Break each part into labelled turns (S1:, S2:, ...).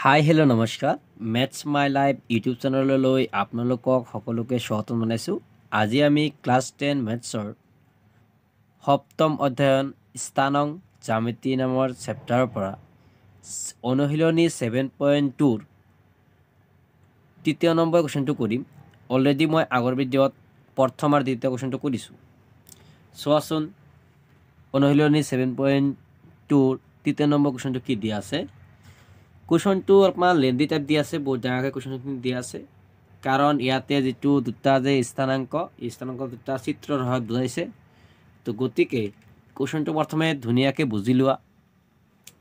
S1: Hi hello' নমস্কাৰ maths my life YouTube চেনেললৈ আপোনালোকক সকলোকে স্বাগতম জনাইছোঁ। আজি আমি ক্লাছ 10 মেথছৰ সপ্তম অধ্যয়ন স্থানাংক জ্যামিতি নামৰ চেপ্টাৰৰ পৰা অনুশীলনী 7.2ৰ তৃতীয় নম্বৰ কুৱেশ্যনটো কৰিম। অলৰেডি মই আগৰ ভিডিঅ'ত প্ৰথম আৰু দ্বিতীয় কুৱেশ্যনটো কৰিছোঁ। চোৱাচোন অনুশীলনী 7.2ৰ তৃতীয় নম্বৰ কুৱেশ্যনটো কি দিয়া আছে। কুৱেশ্যনটো অলপমান লেন্দি টাইপ দিয়া আছে, বহুত ডাঙৰকৈ কুৱেশ্যনখিনি দিয়া আছে, কাৰণ ইয়াতে যিটো দুটা যে স্থানাংক দুটা চিত্ৰৰ সহায়ত বুজাইছে। তো গতিকে কুৱেশ্যনটো প্ৰথমে ধুনীয়াকৈ বুজি লোৱা,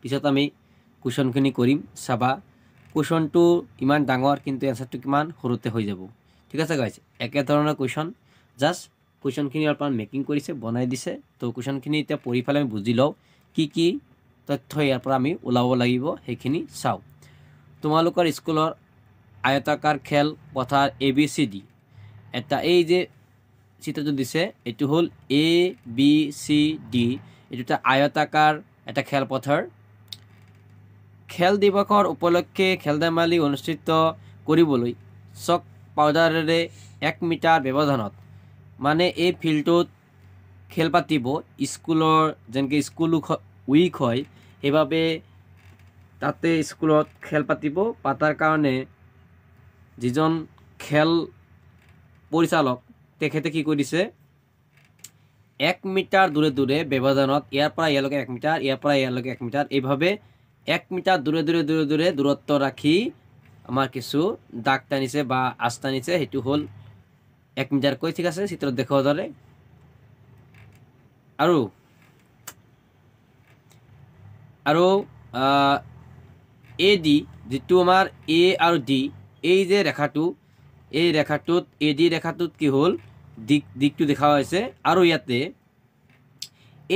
S1: পিছত আমি কুৱেশ্যনখিনি কৰিম। চাবা কুৱেশ্যনটো ইমান ডাঙৰ কিন্তু এনচাৰটো কিমান সৰুতে হৈ যাব। ঠিক আছে গাইজ, একেধৰণৰ কুৱেশ্যন, জাষ্ট কুৱেশ্যনখিনি অলপমান মেকিং কৰিছে, বনাই দিছে। তো কুৱেশ্যনখিনি এতিয়া পঢ়ি পেলাই আমি বুজি লওঁ কি কি তথ্য ইয়াৰ পৰা আমি ওলাব লাগিব, সেইখিনি চাওঁ। তোমালোকৰ স্কুলৰ আয়তাকাৰ খেল পথাৰ ABCD এটা এই যে চিত্ৰটো দিছে, এইটো হ'ল ABCD, এইটো এটা আয়তাকাৰ এটা খেলপথাৰ। খেল দিৱসৰ উপলক্ষে খেল ধেমালি অনুষ্ঠিত কৰিবলৈ চক পাউডাৰেৰে 1 মিটাৰ ব্যৱধানত, মানে এই ফিল্ডটোত খেল পাতিব। স্কুলৰ যেনেকৈ স্কুল উইক হয়, সেইবাবে তাতে স্কুলত খেল পাতিব। পাতাৰ কাৰণে যিজন খেল পৰিচালক তেখেতে কি কৰিছে, 1 মিটাৰ দূৰে দূৰে ব্যৱধানত, ইয়াৰ পৰা ইয়ালৈকে 1 মিটাৰ, ইয়াৰ পৰা ইয়ালৈকে 1 মিটাৰ, এইভাৱে 1 মিটাৰ দূৰে দূৰে দূৰে দূৰে দূৰত্ব ৰাখি আমাৰ কিছু দাগ টানিছে বা আঁচ টানিছে। সেইটো হ'ল 1 মিটাৰকৈ। ঠিক আছে, চিত্ৰত দেখুওৱাৰ দৰে। আৰু AD যিটো আমাৰ A আৰু D, এই যে ৰেখাটো, এই ৰেখাটোত AD ৰেখাটোত কি হ'ল, দিকটো দেখা হৈছে। আৰু ইয়াতে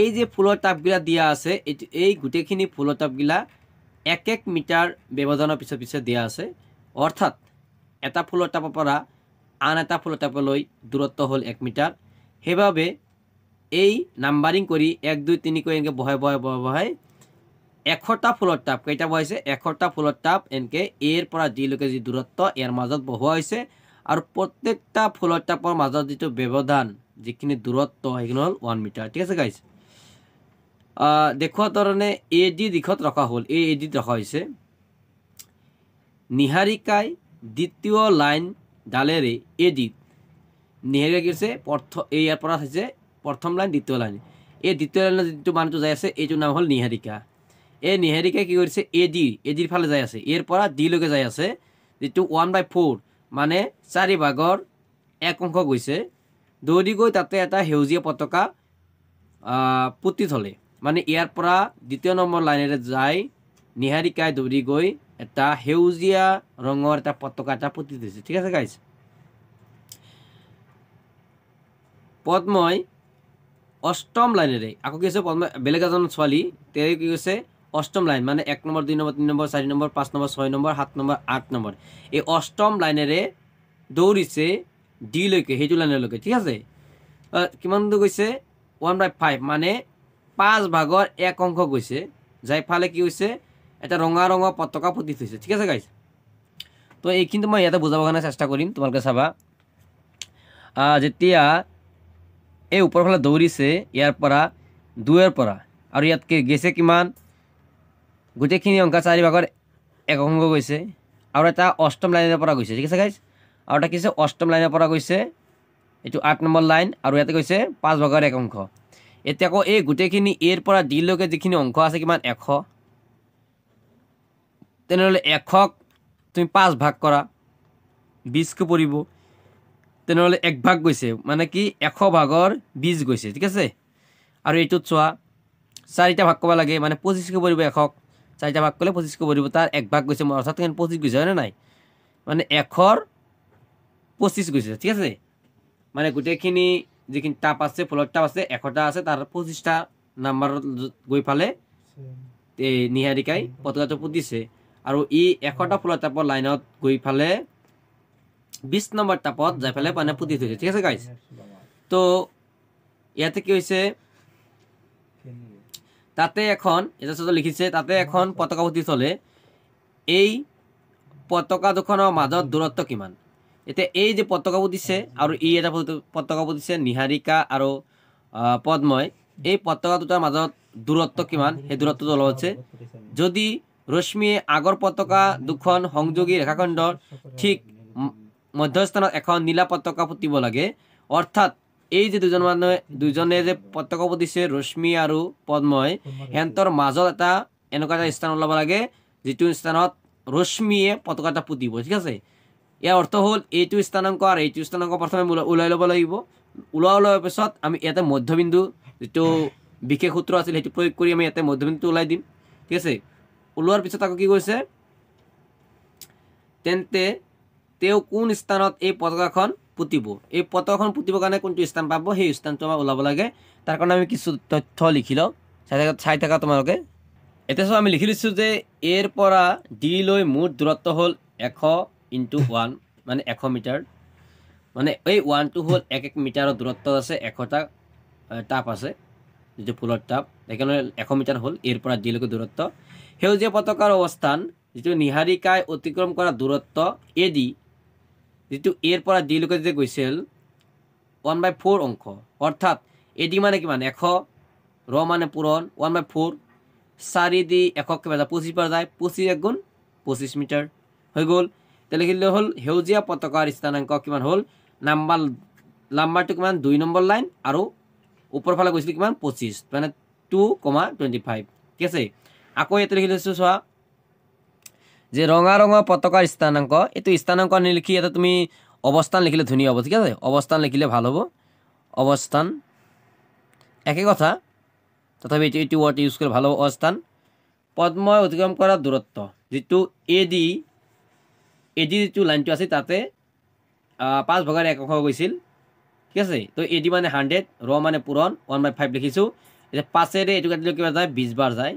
S1: এই যে ফুলৰ টাপগিলা দিয়া আছে, এই গোটেইখিনি ফুলৰ টাপগিলা 1 মিটাৰ ব্যৱধানৰ পিছে পিছে দিয়া আছে। অৰ্থাৎ এটা ফুলৰ টাপৰ পৰা আন এটা ফুলৰ টাপলৈ দূৰত্ব হ'ল 1 মিটাৰ। সেইবাবে এই নাম্বাৰিং কৰি 1 2 3 কৈ এনেকৈ বহাই বহাই বহাই বহাই 100টা ফুলৰ টাপ, কেইটা বহাইছে, 100টা ফুলৰ টাপ এনেকৈ এৰ পৰা ডিলৈকে যি দূৰত্ব ইয়াৰ মাজত বহোৱা হৈছে। আৰু প্ৰত্যেকটা ফুলৰ টাপৰ মাজত যিটো ব্যৱধান, যিখিনি দূৰত্ব, সেইখিনি হ'ল 1 মিটাৰ। ঠিক আছে গাইজ, দেখুওৱা ধৰণে AD দিশত ৰখা হ'ল, AD ৰখা হৈছে। নিহাৰিকাই দ্বিতীয় লাইন ডালেৰে AD নিহাৰিকা কি হৈছে, ইয়াৰ পৰা হৈছে প্ৰথম লাইন, দ্বিতীয় লাইন, এই দ্বিতীয় লাইনত যিটো মানুহটো যাই আছে, এইটোৰ নাম হ'ল নিহাৰিকা। এই নিহাৰিকাই কি কৰিছে, ADৰ ফালে যাই আছে, এৰ পৰা ডিলৈকে যাই আছে, যিটো 1/4 মানে 4 ভাগৰ 1 অংশ গৈছে। দৌৰি গৈ তাতে এটা সেউজীয়া পতাকা পুতি থলে, মানে ইয়াৰ পৰা দ্বিতীয় নম্বৰ লাইনেৰে যাই নিহাৰিকাই দৌৰি গৈ এটা সেউজীয়া ৰঙৰ এটা পতাকা এটা পুতি থৈছে। ঠিক আছে গাইজ, পদ্মই অষ্টম লাইনেৰে আকৌ কি হৈছে, পদ্মই বেলেগ এজন ছোৱালী, তেওঁ কি কৈছে অষ্টম লাইন, মানে 1 number 2 number 3 number 4 number 5 number 6 number 7 number 8 number, এই অষ্টম লাইনেৰে দৌৰিছে ডিলৈকে, সেইটো লাইনলৈকে। ঠিক আছে, কিমান দূৰ গৈছে, 1/5 মানে 5 ভাগৰ 1 অংশ গৈছে, যাই ফালে কি হৈছে, এটা ৰঙা ৰঙৰ পতাকা পুতি থৈছে। ঠিক আছে গাইজ, তো এইখিনি মই ইয়াতে বুজাবৰ কাৰণে চেষ্টা কৰিম, তোমালোকে চাবা। যেতিয়া এই ওপৰৰ ফালে দৌৰিছে, ইয়াৰ পৰা 2ৰ পৰা, আৰু ইয়াতকে গেছে কিমান, গোটেইখিনি অংক 4 ভাগৰ 1 অংশ গৈছে। আৰু এটা অষ্টম লাইনৰ পৰা গৈছে। ঠিক আছে গাইজ, আৰু এটা কি হৈছে, অষ্টম লাইনৰ পৰা গৈছে, এইটো 8 নম্বৰ লাইন, আৰু ইয়াতে গৈছে 5 ভাগৰ 1 অংশ। এতিয়া আকৌ এই গোটেইখিনি এৰ পৰা ডিলৈকে যিখিনি অংশ আছে কিমান, 100। তেনেহ'লে 100ক তুমি 5 ভাগ কৰা, 20কৈ পৰিব। তেনেহ'লে 1 ভাগ গৈছে, মানে কি 100 ভাগৰ 20 গৈছে। ঠিক আছে, আৰু এইটোত চোৱা 4টা ভাগ কৰিব লাগে, মানে 25কৈ পৰিব। 100ক 4টা ভাগ কৰিলে 25কৈ পৰিব, তাৰ 1 ভাগ গৈছে, অৰ্থাৎ 25 গৈছে, হয়নে নাই, মানে 100ৰ 25 গৈছে। ঠিক আছে, মানে গোটেইখিনি যিখিনি টাপ আছে, ফুলৰ টাপ আছে, 100টা আছে, তাৰ 25টা নাম্বাৰত গৈ ফালে এই নিহাৰিকাই পতাকাটো পুতিছে। আৰু 100টা ফুলৰ টাপৰ লাইনত গৈ ফালে 20 নম্বৰ টাপত যাই পেলাই মানে পুতি থৈছে। ঠিক আছে গাইজ, তো ইয়াতে কি হৈছে, তাতে এখন এটা লিখিছে, তাতে এখন পতাকা পুতি থলে এই পতাকা দুখনৰ মাজত দূৰত্ব কিমান এতিয়া এই যে পতাকাবোৰ দিছে আৰু ই এটা পতাকাবোৰ দিছে নিহাৰিকা আৰু পদ্ময় এই পতাকা দুটাৰ মাজত দূৰত্ব কিমান সেই দূৰত্বটো অলপ আছে যদি ৰশ্মিয়ে আগৰ পতাকা দুখন সংযোগী ৰেখাখণ্ডৰ ঠিক মধ্যস্থানত এখন নীলা পতাকা পুতিব লাগে অৰ্থাৎ এই যে দুজনে যে পতাকা পুতিছে ৰশ্মি আৰু পদ্ময় হেন্তৰ মাজত এটা এনেকুৱা এটা স্থান ওলাব লাগে যিটো স্থানত ৰশ্মিয়ে পতাকা এটা পুতিব ঠিক আছে ইয়াৰ অৰ্থ হ'ল এইটো স্থানাংক আৰু এইটো স্থানাংক প্ৰথমে ওলাই ল'ব লাগিব ওলোৱাৰ পিছত আমি ইয়াতে মধ্যবিন্দু যিটো বিশেষ সূত্ৰ আছিল সেইটো প্ৰয়োগ কৰি আমি ইয়াতে মধ্যবিন্দুটো ওলাই দিম ঠিক আছে ওলোৱাৰ পিছত আকৌ কি কৈছে তেন্তে তেওঁ কোন স্থানত এই পতাকাখন পুতিব এই পতাকাখন পুতিবৰ কাৰণে কোনটো স্থান পাব সেই স্থানটো আমাৰ ওলাব লাগে তাৰ কাৰণে আমি কিছু তথ্য লিখি লওঁ চাই থাকা তোমালোকে এতিয়া আমি লিখি লৈছোঁ যে এৰ পৰা ডি লৈ মুঠ দূৰত্ব হ'ল 100 × 1 মানে 100 মিটাৰ মানে এই 1টো হ'ল 1 মিটাৰৰ দূৰত্ব আছে 100টা টাপ আছে যিটো ফুলৰ টাপ সেইকাৰণে 100 মিটাৰ হ'ল এৰ পৰা ডি লৈকে দূৰত্ব সেউজীয়া পতাকাৰ অৱস্থান যিটো নিহাৰিকাই অতিক্ৰম কৰা দূৰত্ব এ ডি যিটো এৰ পৰা ডি লৈকে যে গৈছিল 1/4 অংশ অৰ্থাৎ এ ডি মানে কিমান 100 ৰ মানে পূৰণ 1/4 4 দি 100 কে বাজা 25 পৰা যায় 25 × 25 মিটাৰ হৈ গ'ল তেলে লিখিলে হ'ল সেউজীয়া পতাকাৰ স্থানাংক কিমান হ'ল নাম্বাৰটো কিমান 2 নম্বৰ লাইন আৰু ওপৰ ফালে গৈছিল কিমান 25 মানে 2,25 ঠিক আছে আকৌ ইয়াতে লিখি লৈছোঁ চোৱা যে ৰঙা পতাকাৰ স্থানাংক এইটো স্থানাংক নিলিখি ইয়াতে তুমি অৱস্থান লিখিলে ধুনীয়া হ'ব ঠিক আছে অৱস্থান লিখিলে ভাল হ'ব অৱস্থান একে কথা তথাপি এইটো ৱৰ্ড ইউজ কৰি ভাল হ'ব অৱস্থান পদ্ময় অতিক্ৰম কৰা দূৰত্ব যিটো এ ডি যিটো লাইনটো আছে তাতে 5/1 গৈছিল ঠিক আছে তো এ ডি মানে 100 ৰ মানে পূৰণ 1/5 লিখিছোঁ এতিয়া 5 এইটো কাটিলে কিমান যায় 20 বাৰ যায়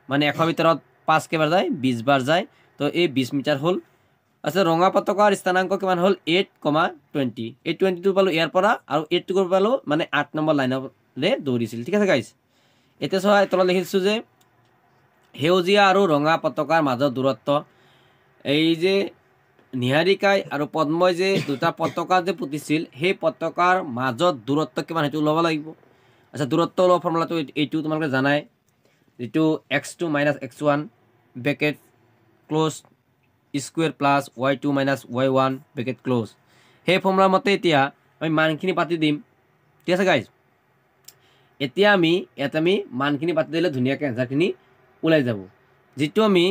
S1: মানে 100 মিটাৰত 5 কেইবাৰ যায় 20 বাৰ যায় তো এই 20 মিটাৰ হ'ল আচ্ছা ৰঙা পতাকাৰ স্থানাংক কিমান হ'ল 8,20 এই 22 পালোঁ ইয়াৰ পৰা আৰু 8 পালোঁ মানে 8 নম্বৰ লাইনৰে দৌৰিছিল ঠিক আছে গাইজ এতিয়া চোৱা তলত লিখিছোঁ যে সেউজীয়া আৰু ৰঙা পতাকাৰ মাজত দূৰত্ব এই যে নিহাৰিকাই আৰু পদ্ময় যে দুটা পতাকা যে পুতিছিল সেই পতাকাৰ মাজত দূৰত্ব কিমান সেইটো ওলাব লাগিব আচ্ছা দূৰত্ব ওলোৱা ফৰ্মুলাটো এইটো তোমালোকে জানাই যিটো x2 - x1 bracket close square plus y2 - y1 bracket close সেই ফৰ্মুলাৰ মতে এতিয়া আমি মানখিনি পাতি দিম ঠিক আছে গাইজ এতিয়া ইয়াতে আমি মানখিনি পাতি দিলে ধুনীয়াকৈ এনচাৰখিনি ওলাই যাব যিটো আমি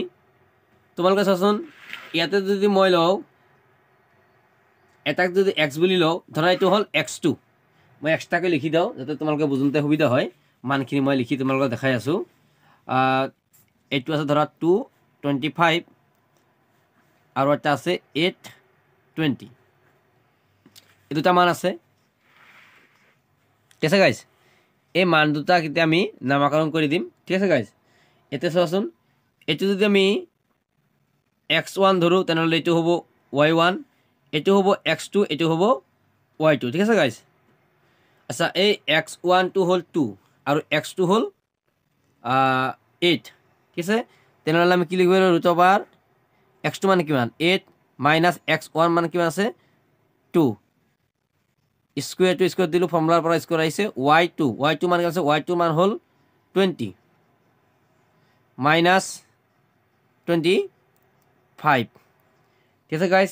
S1: তোমালোকে চোৱাচোন ইয়াতে যদি মই লওঁ এটাক যদি x বুলি লওঁ ধৰা এইটো হ'ল x2 মই এক্সট্ৰাকৈ লিখি দিওঁ যাতে তোমালোকে বুজোঁতে সুবিধা হয় মানখিনি মই লিখি তোমালোকক দেখাই আছোঁ এইটো আছে ধৰা 225 আৰু এটা আছে 820 এই দুটা মান আছে ঠিক আছে গাইজ এই মান দুটাক এতিয়া আমি নামাকৰণ কৰি দিম ঠিক আছে গাইজ এতিয়া চোৱাচোন এইটো যদি আমি x1 ধৰোঁ তেনেহ'লে এইটো হ'ব y1 এইটো হ'ব x2 এইটো হ'ব y2 ঠিক আছে গাইজ আচ্ছা এই x1টো হ'ল 2 আৰু x2 হ'ল 8 ঠিক আছে তেনেহ'লে আমি কি লিখিব লাগিব √ x2 মানে কিমান 8 - x1 মানে কিমান আছে 2 স্কুৱেৰটো স্কুৱেৰ দিলোঁ ফৰ্মুলাৰ পৰা স্কুৱেৰ আহিছে y2 মানে কি আছে y2 মান হ'ল 20 - 25 ঠিক আছে গাইজ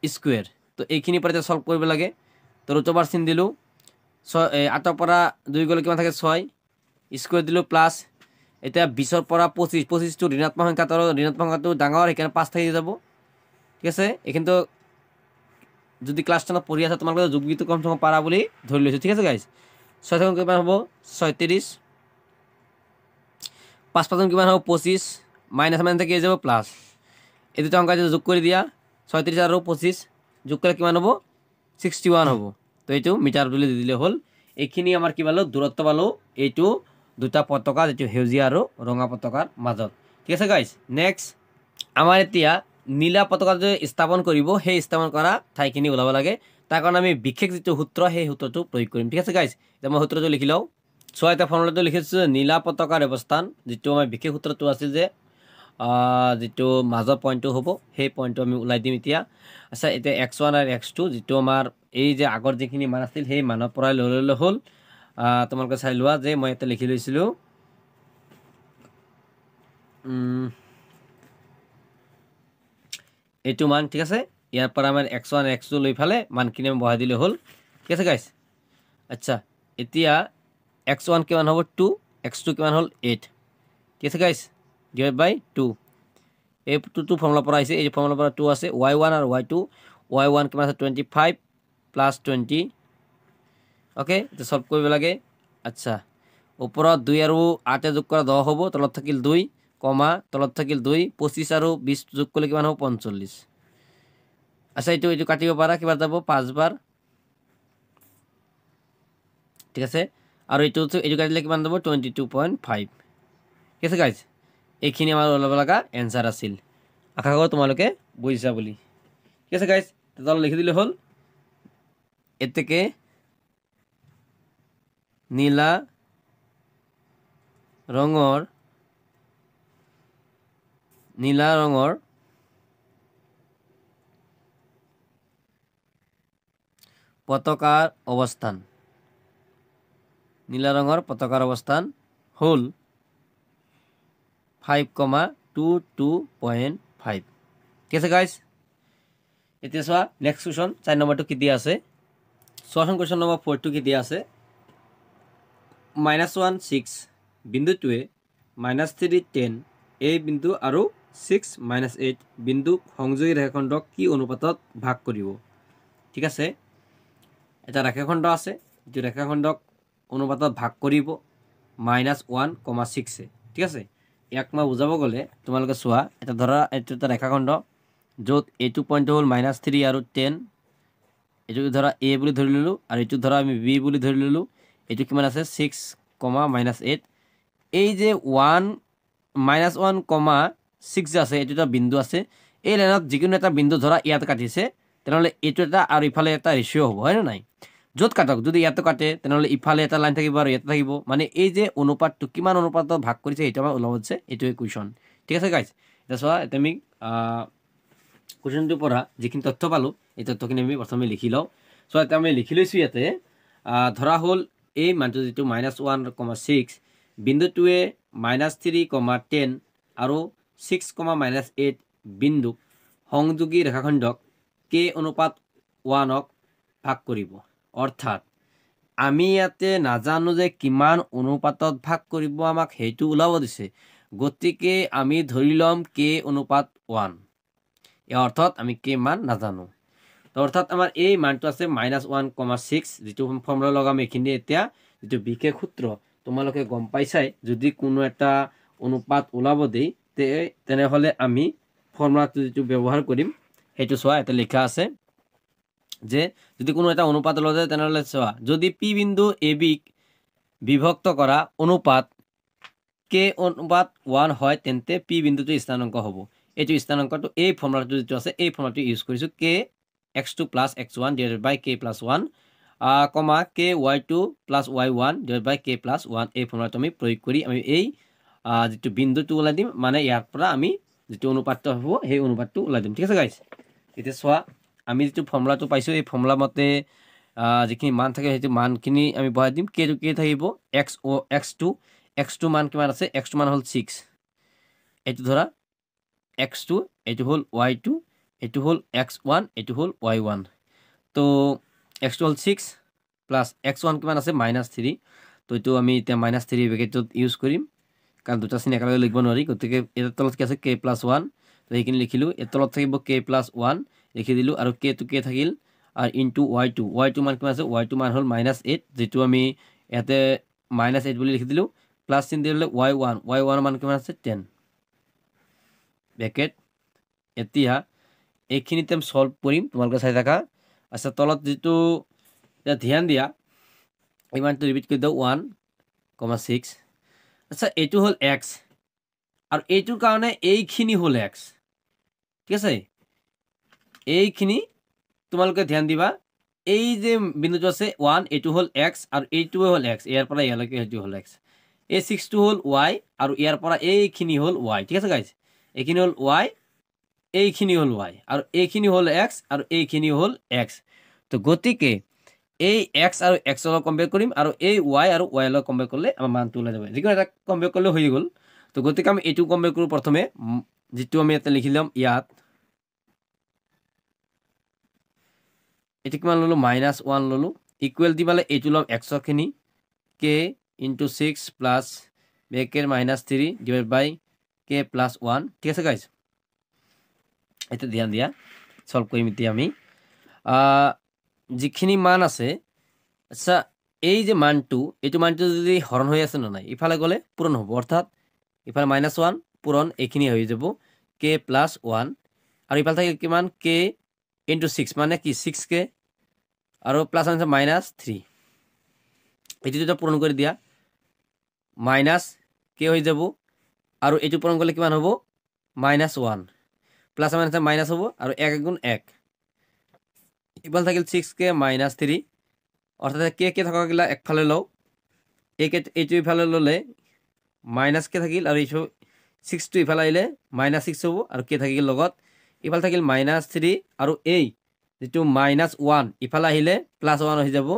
S1: স্কুৱেৰ তো এইখিনিৰ পৰা এতিয়া চল্ভ কৰিব লাগে তো √ চিন দিলোঁ 8ৰ পৰা 2 গ'লে কিমান থাকে 6 স্কুৱেৰ দিলোঁ প্লাছ এতিয়া 20ৰ পৰা 25টো ঋণাত্মক সংখ্যা আৰু ঋণাত্মক সংখ্যাটো ডাঙৰ সেইকাৰণে 5 থাকি যাব ঠিক আছে এইখিনিতো যদি ক্লাছ 10ত পঢ়ি আছে তোমালোকে যোগবিটো কম সময় পাৰা বুলি ধৰি লৈছোঁ ঠিক আছে গাইজ 6 কিমান হ'ব 36 5 কিমান হ'ব 25 মাইনাছ থাকি যাব প্লাছ এই দুটা সংখ্যা যদি যোগ কৰি দিয়া 36 আৰু 25 যোগ কৰিলে কিমান হ'ব 61 হ'ব তো এইটো মিটাৰ বুলি দি দিলে হ'ল এইখিনি আমাৰ কি পালোঁ দূৰত্ব পালোঁ এইটো দুটা পতাকা যিটো সেউজীয়া আৰু ৰঙা পতাকাৰ মাজত ঠিক আছে গাইজ নেক্সট আমাৰ এতিয়া নীলা পতাকা যে স্থাপন কৰিব সেই স্থাপন কৰা ঠাইখিনি ওলাব লাগে তাৰ কাৰণে আমি বিশেষ যিটো সূত্ৰ সেই সূত্ৰটো প্ৰয়োগ কৰিম ঠিক আছে গাইজ এতিয়া মই সূত্ৰটো লিখি লওঁ চোৱা এতিয়া ফৰ্মুলাটো লিখিছোঁ নীলা পতাকাৰ অৱস্থান যিটো আমাৰ বিশেষ সূত্ৰটো আছিল যে যেটো মাজৰ পইণ্টটো হ'ব সেই পইণ্টটো আমি ওলাই দিম এতিয়া আচ্ছা এতিয়া x1 আৰু x2 যেটো আমাৰ এই যে আগৰ যিখিনি মান আছিল সেই মানৰ পৰা লৈ ললে হ'ল তোমালোকে চাই লোৱা যে মই এটা লিখি লৈছিলো এইটো মান ঠিক আছে ইয়াৰ পৰা আমাৰ x1 x2 লৈ ফালে মানখিনি আমি বহাই দিলে হ'ল ঠিক আছে গাইস আচ্ছা এতিয়া x1 কিমান হ'ব 2 x2 কিমান হ'ল 8 ঠিক আছে গাইস ডিভাইড বাই 2 এই 2 ফৰ্মুলা পৰা আহিছে এই ফৰ্মুলা পৰা 2 আছে y1 আৰু y2 y1 কিমান আছে 25 প্লাস 20 ওকে এটা সলভ কৰিব লাগে আচ্ছা ওপৰত 2 আৰু 8 যোগ কৰা 10 হ'ব তলত থাকিল 2 কমা তলত থাকিল 2 25 আৰু 20 যোগ কৰিলে কিমান হ'ব 45 আচ্ছা এইটো কাটিব পাৰা কিবা যাব 5 বাৰ ঠিক আছে আৰু এইটো কাটিলে কিমান যাব 22.5 ঠিক আছে গাইজ এইখিনি আমাৰ ওলাব লগা এনসাৰ আছিল আশা কৰো তোমালোকে বুজিছা বুলি ঠিক আছে গাইজ তাহলে লিখি দিলে হ'ল এতেকে নীলা ৰঙৰ পতাকাৰ অৱস্থান নীলা ৰঙৰ পতাকাৰ অৱস্থান হ'ল 5,22.5 ঠিক আছে গাইজ এতিয়া চোৱা নেক্সট কোৱেশ্চন 4 নম্বৰটো কি দিয়া আছে চোৱাচোন কোৱেশ্চন নম্বৰ 4 টো কি দিয়া আছে -1 6 বিন্দুটোৱে -3 10 এই বিন্দু আৰু 6 -8 বিন্দু সংযোগী ৰেখাখণ্ডক কি অনুপাতত ভাগ কৰিব ঠিক আছে এটা ৰেখাখণ্ড আছে যে ৰেখাখণ্ডক অনুপাতত ভাগ কৰিব -1,6 ঠিক আছে ইয়াক মই বুজাব গ'লে তোমালোকে চোৱা এটা ধৰা এটা ৰেখাখণ্ড য'ত এইটো পইণ্ট হ'ল -3 আৰু 10 এইটো ধৰা a বুলি ধৰি ললো আৰু এইটো ধৰা আমি b বুলি ধৰি ললো এইটো কিমান আছে 6, -8 এই যে 1 -1,6 যে আছে এইটো এটা বিন্দু আছে এই লাইনত যিকোনো এটা বিন্দু ধৰা ইয়াত কাটিছে তেনেহলে এইটো এটা আৰু ইফালে এটা ৰেশিও হ'ব হয় না নাই য'ত কাটক যদি ইয়াত কাটে তেনেহলে ইফালে এটা লাইন থাকিব আৰু ইয়াত থাকিব মানে এই যে অনুপাতটো কিমান অনুপাতত ভাগ কৰিছে এটা আমাৰ ওলাবছে এইটোৱে কোৱেশ্চন ঠিক আছে গাইজ এটা চোৱা এটা আমি কোৱেশ্চনটোৰ পৰা যিখিনি তথ্য পালো এই তথ্যখিনি আমি প্ৰথমে লিখি লওঁ সো এটা আমি লিখি লৈছো ইয়াতে ধৰা হ'ল এই মানটো যেটো -1,6 বিন্দুটোৱে -3,10 আৰু 6,-8 বিন্দুক সংযোগী ৰেখাখণ্ডক k অনুপাত 1ক ভাগ কৰিব অৰ্থাৎ আমি ইয়াতে নাজানো যে কিমান অনুপাতত ভাগ কৰিব আমাক হেতু ওলাব দিছে গতিকে আমি ধৰি লম k অনুপাত 1 এই অर्थত আমি k মান নাজানো তো অর্থাৎ আমার এই মানটো আছে -1,6 যেটো ফর্মুলা লগাম এখিনি এতিয়া যেটো বিশেষ সূত্র তোমালোকে গম পাইছাই যদি কোনো এটা অনুপাত ওলাব দেই তেনেহলে আমি ফর্মুলাটো যেটো ব্যবহার কৰিম হেতু চোৱা এটা লেখা আছে যে যদি কোনো এটা অনুপাত ওলাব যায় তেনেহলে চোৱা যদি p বিন্দু ab বিভক্ত কৰা অনুপাত k অনুপাত 1 হয় তেন্তে p বিন্দুটো স্থানাঙ্ক হ'ব এইটো স্থানাঙ্কটো এই ফর্মুলাটো যেটো আছে এই ফর্মুলাটো ইউজ কৰিছো k x2 plus x1 divided by k plus 1 comma k y2 plus y1 divided by k plus 1 এই ফর্মুলাটো আমি প্রয়োগ কৰি আমি এই যেটো বিন্দুটো ওলাই দিম মানে ইয়াৰ পৰা আমি যেটো অনুপাতটো হ'ব সেই অনুপাতটো ওলাই দিম ঠিক আছে গাইস এতিয়া চোৱা আমি যেটো ফর্মুলাটো পাইছো এই ফর্মুলা মতে যিখিনি মান থাকে হেতু মানখিনি আমি বহাই দিম k টো k থাকিব x2 মান কিমান আছে x2 মান হ'ল 6 এটো ধৰা x2 এটো হ'ল y2 এটো হল x1 এটো হল y1 তো x2 হল 6 প্লাস x1 কিমান আছে -3 তো এটো আমি এতিয়া -3 ব্র্যাকেটত ইউজ কৰিম কাৰণ দুটা চিন একেলগে লিখিব নোৱাৰি গতিকে এৰ তলত কি আছে k + 1 তো এইখিনি লিখিলো এৰ তলত থাকিব k + 1 লিখি দিলো আৰু k to k থাকিল আৰু ইনটু y2 মান কিমান আছে y2 মান হল -8 যেটো আমি ইয়াতে -8 বুলি লিখি দিলো প্লাস চিন দিলে y1 মান কিমান আছে 10 ব্র্যাকেট এতিয়া এইখিনিতে আমি সলভ কৰিম তোমালোকে চাই থাকা আচ্ছা তলত যেটো ধ্যান দিয়া এই মানটো ৰিপিট কৰি দাও 1,6 আচ্ছা এইটো হল x আৰু এইটোৰ কাৰণে এইখিনি হল x ঠিক আছে এইখিনি তোমালোকে ধ্যান দিবা এই যে বিন্দুটো আছে 1 এইটো হল x আৰু এইটো হল x ইয়াৰ পৰা ইয়ালৈকে এইটো হল x এই 6 টো হল y আৰু ইয়াৰ পৰা এইখিনি হল y ঠিক আছে গাইস এইখিনি হ'ল y, এইখিনি হ'ল y, আৰু এইখিনি হ'ল x, আৰু এইখিনি হ'ল x। তো গতিকে এই x আৰু x লগত কম্পেয়াৰ কৰিম, আৰু এই y আৰু y লগত কম্পেয়াৰ কৰিলে আমাৰ মানটো ওলাই যাব। যিকোনো এটা কম্পেয়াৰ কৰিলে হৈ গ'ল। তো গতিকে আমি এইটো কম্পেয়াৰ কৰোঁ প্ৰথমে, যিটো আমি ইয়াতে লিখি ল'ম ইয়াত। এইটো কিমান ল'লোঁ? -1 ল'লোঁ। ইকুৱেল দি পালে এইটো ল'ম এক্সৰখিনি, k into 6 plus bracket -3 divide by k plus 1। ঠিক আছে গাইজ, এইটো ধ্যান দিয়া, সলভ কৰিম এতিয়া আমি। যিখিনি মান আছে, আচ্ছা এই যে মানটো, এইটো মানটো যদি হৰণ হৈ আছে নে নাই, ইফালে গ'লে পূৰণ হ'ব, অৰ্থাৎ ইফালে -1 পূৰণ, এইখিনি হৈ যাব k প্লাছ 1, আৰু ইফালে থাকিল কিমান? k ইনটু 6 মানে কি 6k, আৰু প্লাছ -3। এইটো যদি পূৰণ কৰি দিয়া মাইনাছ k হৈ যাব, আৰু এইটো পূৰণ কৰিলে কিমান হ'ব? -1 প্লাছ মাইনাছ হ'ব, আৰু 1 গুণ 1, ইফালে থাকিল 6k -3, অৰ্থাৎ k থকাগিলা একফালে লওঁ, এইটো ইফালে ল'লে -k থাকিল, আৰু এইটো 6টো ইফালে আহিলে -6 হ'ব, আৰু k থাকিল লগত, ইফালে থাকিল -3, আৰু এই যিটো -1 ইফালে আহিলে +1 হৈ যাব।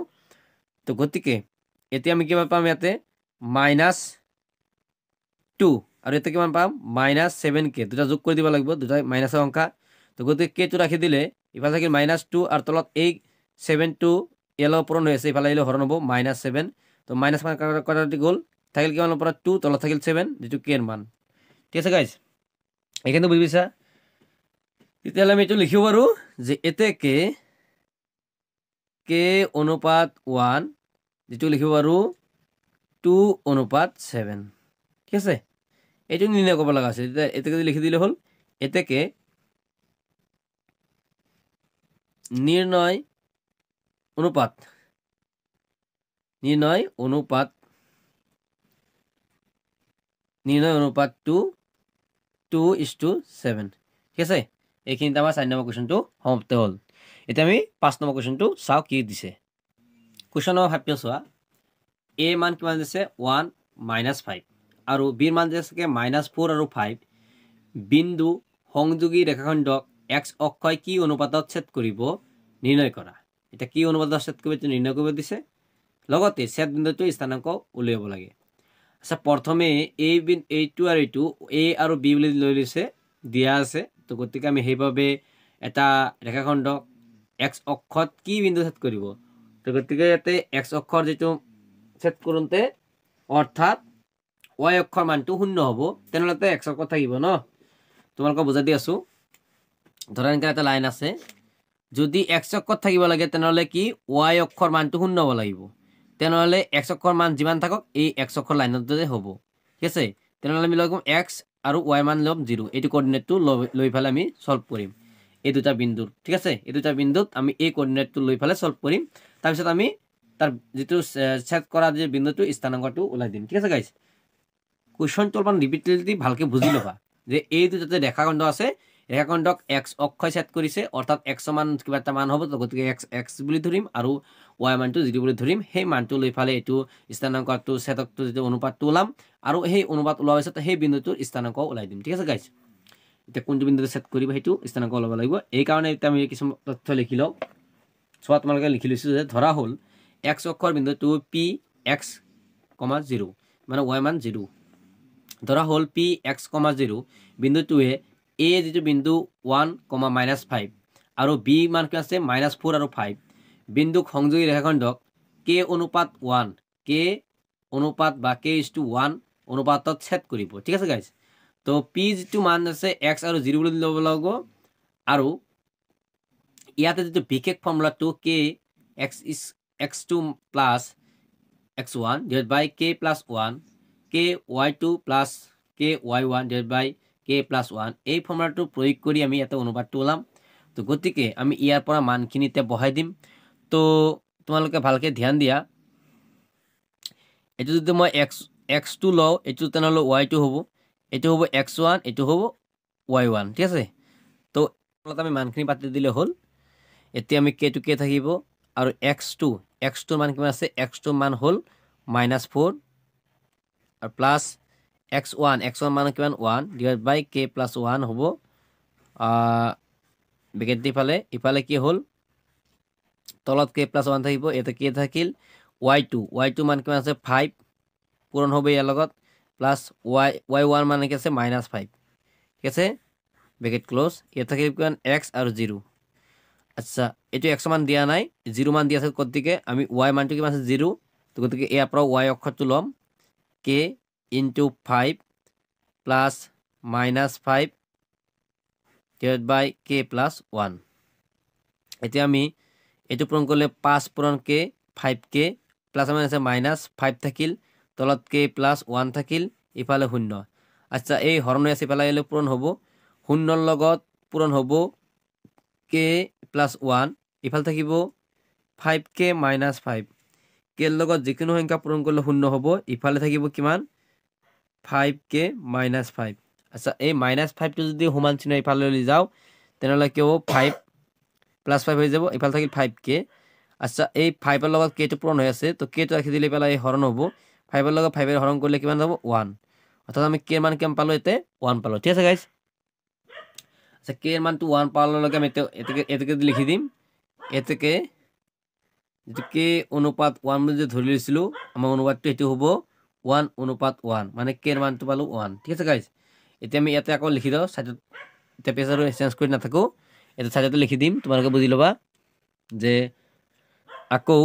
S1: তো গতিকে এতিয়া আমি কিমান পাম? ইয়াতে -2, আৰু ইয়াতে কিমান পাম? -7k, দুটা যোগ কৰি দিব লাগিব, দুটা মাইনাছৰ সংখ্যা। তো গতিকে কেটো ৰাখি দিলে ইফালে থাকিল -2, আৰু তলত এই 7টো ইয়াৰ পূৰণ হৈ আছে, ইফালে আহিলে হৰণ হ'ব -7। তো মাইনাছ কাটি গ'ল, থাকিল কিমান পৰা 2, তলত থাকিল 7, যিটো k ৰ মান। ঠিক আছে গাইজ, এইখিনি বুজি পাইছা? তেতিয়াহ'লে আমি এইটো লিখিব পাৰোঁ যে এতে k অনুপাত 1, যিটো লিখিব পাৰোঁ 2:7। ঠিক আছে, এইটো নিৰ্ণয় কৰিব লগা আছে। তেতিয়া এতেকে লিখি দিলে হ'ল, এতেকে নিৰ্ণয় অনুপাত 2:7। ঠিক আছে, এইখিনিতে আমাৰ 4 নম্বৰ কুৱেশ্যনটো সমাপ্ত হ'ল। এতিয়া আমি 5 নম্বৰ কুৱেশ্যনটো চাওঁ কি দিছে। কুৱেশ্যন নম্বৰ 5 চোৱা, a মান কিমান দিছে? 1 -5, আৰু b মান দিছে -4 আৰু 5। বিন্দু সংযোগী ৰেখাখণ্ডক x অক্ষই কি অনুপাতত ছেদ কৰিব নিৰ্ণয় কৰা। এতিয়া কি অনুপাতত ছেদ কৰিব নিৰ্ণয় কৰিব দিছে, লগতে ছেদ বিন্দুটো স্থানাংক উলিয়াব লাগে। আচ্ছা, প্ৰথমে এইটো আৰু এইটো a আৰু b বুলি লৈ লৈছে, দিয়া আছে। তো গতিকে আমি সেইভাবে এটা ৰেখাখণ্ডক x অক্ষত কি বিন্দু ছেদ কৰিব। তো গতিকে ইয়াতে x অক্ষৰ যিটো ছেদ কৰোঁতে, অৰ্থাৎ y অক্ষৰ মানটো 0 হ'ব, তেনেহ'লে x অক্ষত থাকিব ন। তোমালোকক বুজাই দি আছো। ধৰা এনেকৈ এটা লাইন আছে, যদি x অক্ষত থাকিব লাগে তেনেহ'লে কি y অক্ষৰ মানটো 0 হ'ব লাগিব, তেনেহ'লে x অক্ষৰ মান যিমান থাকক এই x অক্ষৰ লাইনতে হ'ব। ঠিক আছে, তেনেহ'লে আমি ল'ম x আৰু y মান ল'ম 0। এইটো কোঅৰ্ডিনেটটো লৈ পেলাই আমি সলভ কৰিম এই দুটা বিন্দুত। ঠিক আছে, এই দুটা বিন্দুত আমি এই কোঅৰ্ডিনেটটো লৈ পেলাই সলভ কৰিম। তাৰপিছত আমি তাৰ যিটো ছেদ কৰা যে বিন্দুটো স্থানাংকটো ওলাই দিম। ঠিক আছে গাইজ, কুৱেশ্যনটো অলপমান ৰিপিটেডলি ভালকে বুজি ল'বা, যে এই দুটা ৰেখাখণ্ড আছে, ৰেখাখণ্ডক x অক্ষই ছেদ কৰিছে, অৰ্থাৎ x মান কিবা এটা মান হ'ব। তো গতিকে x বুলি ধৰিম, আৰু y মানটো 0 বুলি ধৰিম। সেই মানটো লৈ ফালে এইটো স্থানাংকটো ছেদকটো যিটো অনুপাতটো ওলাম, আৰু সেই অনুপাত ওলোৱাৰ পিছত সেই বিন্দুটোৰ স্থানাংক ওলাই দিম। ঠিক আছে গাইজ, এতিয়া কোনটো বিন্দুটো ছেদ কৰিব সেইটো স্থানাংক ওলাব লাগিব। এইকাৰণে এতিয়া আমি কিছুমান তথ্য লিখি লওঁ। চোৱা, তোমালোকে লিখি লৈছোঁ যে ধৰা হ'ল x অক্ষৰ বিন্দুটো p x, 0, মানে y মান 0। ধৰা হ'ল p x, 0 বিন্দুটোৱে a যিটো বিন্দু 1, -5, আৰু b মান কি আছে -4 আৰু 5 বিন্দুক সংযোগী ৰেখাখণ্ডক k অনুপাত 1, k অনুপাত বা k:1 অনুপাতত ছেদ কৰিব। ঠিক আছে গাইজ, তো p যিটো মান আছে x আৰু 0 বুলি ল'ব লাগিব, আৰু ইয়াতে যিটো বিশেষ ফৰ্মুলাটো k x2 plus x1 divide by k plus 1, k y2 plus k y1 divide by k plus 1, এই ফৰ্মুলাটো প্ৰয়োগ কৰি আমি ইয়াতে অনুপাতটো ওলাম। তো গতিকে আমি ইয়াৰ পৰা মানখিনি এতিয়া বহাই দিম। তো তোমালোকে ভালকে ধ্যান দিয়া, এইটো যদি মই x2 লওঁ, এইটো তেনেহ'লে y2 হ'ব, এইটো হ'ব x1, এইটো হ'ব y1। ঠিক আছে, তো আমি মানখিনি পাতি দিলে হ'ল। এতিয়া আমি k থাকিব, আৰু x2 মান কিমান আছে? x2 মান হ'ল -4 আৰু প্লাছ x1 মানে কিমান 1 ডিভাইড বাই k প্লাছ 1 হ'ব ব্ৰেকেট দি ইফালে কি হ'ল তলত k প্লাছ 1 থাকিব এটা k থাকিল y2 মান কিমান আছে 5 পূৰণ হ'ব ইয়াৰ লগত প্লাছ y1 মানে কি আছে -5 ঠিক আছে ব্ৰেকেট ক্লোজ ইয়াত থাকিল কিমান x আৰু 0 আচ্ছা এটো x মান দিয়া নাই 0 মান দিয়া আছে গতিকে আমি y মানটো কিমান আছে 0 তো গতিকে ইয়াৰ পৰা y অক্ষৰটো লম k * 5 plus -5 divided by k plus 1 এতিয়া আমি এটো পূৰণ কৰিলে 5 পূৰণ k 5k প্লাছ মানে আছে -5 থাকিল তলত k plus 1 থাকিল ইফালে 0 আচ্ছা এই হৰণ আছে ইফালে গলে পূৰণ হ'ব 0 ৰ লগত পূৰণ হ'ব k plus 1 ইফালে থাকিব 5k - 5 k ৰ লগত যিকোনো সংখ্যা পূৰণ কৰিলে 0 হ'ব ইফালে থাকিব কিমান 5k - 5 আচ্ছা এই -5 টো যদি সমান চিহ্ন ইফালে লৈ যাও তেনেহলে কি হ'ব 5 প্লাস 5 হৈ যাব ইফালে থাকিল 5k আচ্ছা এই 5 ৰ লগত k টো পূৰণ হৈ আছে তো k টো ৰাখি দিলে পেলাই হৰণ হ'ব 5 ৰ লগত 5 এৰ হৰণ কৰিলে কিমান যাব 1 অৰ্থাৎ আমি k ৰ মান কিমান পালো এতে 1 পালো ঠিক আছে গাইস আচ্ছা k ৰ মানটো 1 পাওয়ার লগে আমি এটাকে লিখি দিম এটাকে যেটো k অনুপাত 1 বুলি যে ধৰি লৈছিলো আমাৰ অনুপাতটো এটো হ'ব 1:1 মানে k ৰ মানটো পালো 1 ঠিক আছে গাইস এতিয়া আমি ইয়াতে আকৌ লিখি দাও সাইডত এটা পেজৰ চেঞ্জ কৰি নাথাকো এটা সাইডতে লিখি দিম তোমালোকে বুজি লবা যে আকৌ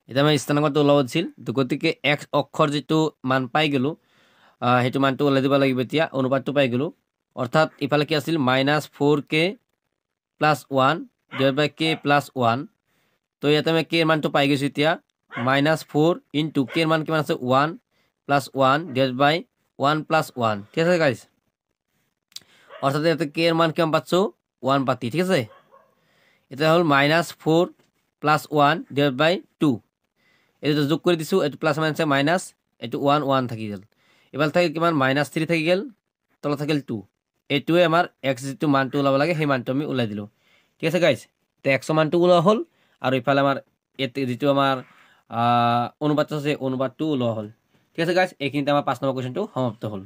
S1: এটা আমি স্থানাঙ্কটো ওলাব দিছিল তো গতিকে x অক্ষৰ যেটো মান পাই গেলো হেতু মানটো ওলাই দিব লাগিব এতিয়া অনুপাতটো পাই গেলো অৰ্থাৎ ইফালে কি আছিল -4k + 1 divided by k + 1 তো ইয়াতে আমি k এর মানটো পাই গৈছো এতিয়া -4 into k এর মান কিমান আছে 1 + 1 divided by 1 + 1 ঠিক আছে গাইস অর্থাৎ এতে k এর মান কিমান পাচ্ছো 1 পাতি ঠিক আছে এটা হল -4 + 1 divided by 2 এটা যোগ কৰি দিছো এটো প্লাস মাইনাস মাইনাস এটো 1 1 থাকি গেল এবাৰ থাকি কিমান -3 থাকি গেল তল থাকিল 2 এটোৱে আমাৰ x যেটো মানটো ওলাব লাগে সেই মানটো আমি উলাই দিলো ঠিক আছে গাইস তে x মানটো ওলোৱা হল আৰু ইফালে আমাৰ এতে যেটো আমাৰ অনুপাত আছে অনুপাতটো ওলোৱা হল ঠিক আছে গাইস এইখিনিতে আমাৰ 5 নম্বৰ কোৱেশ্চনটো সমাপ্ত হল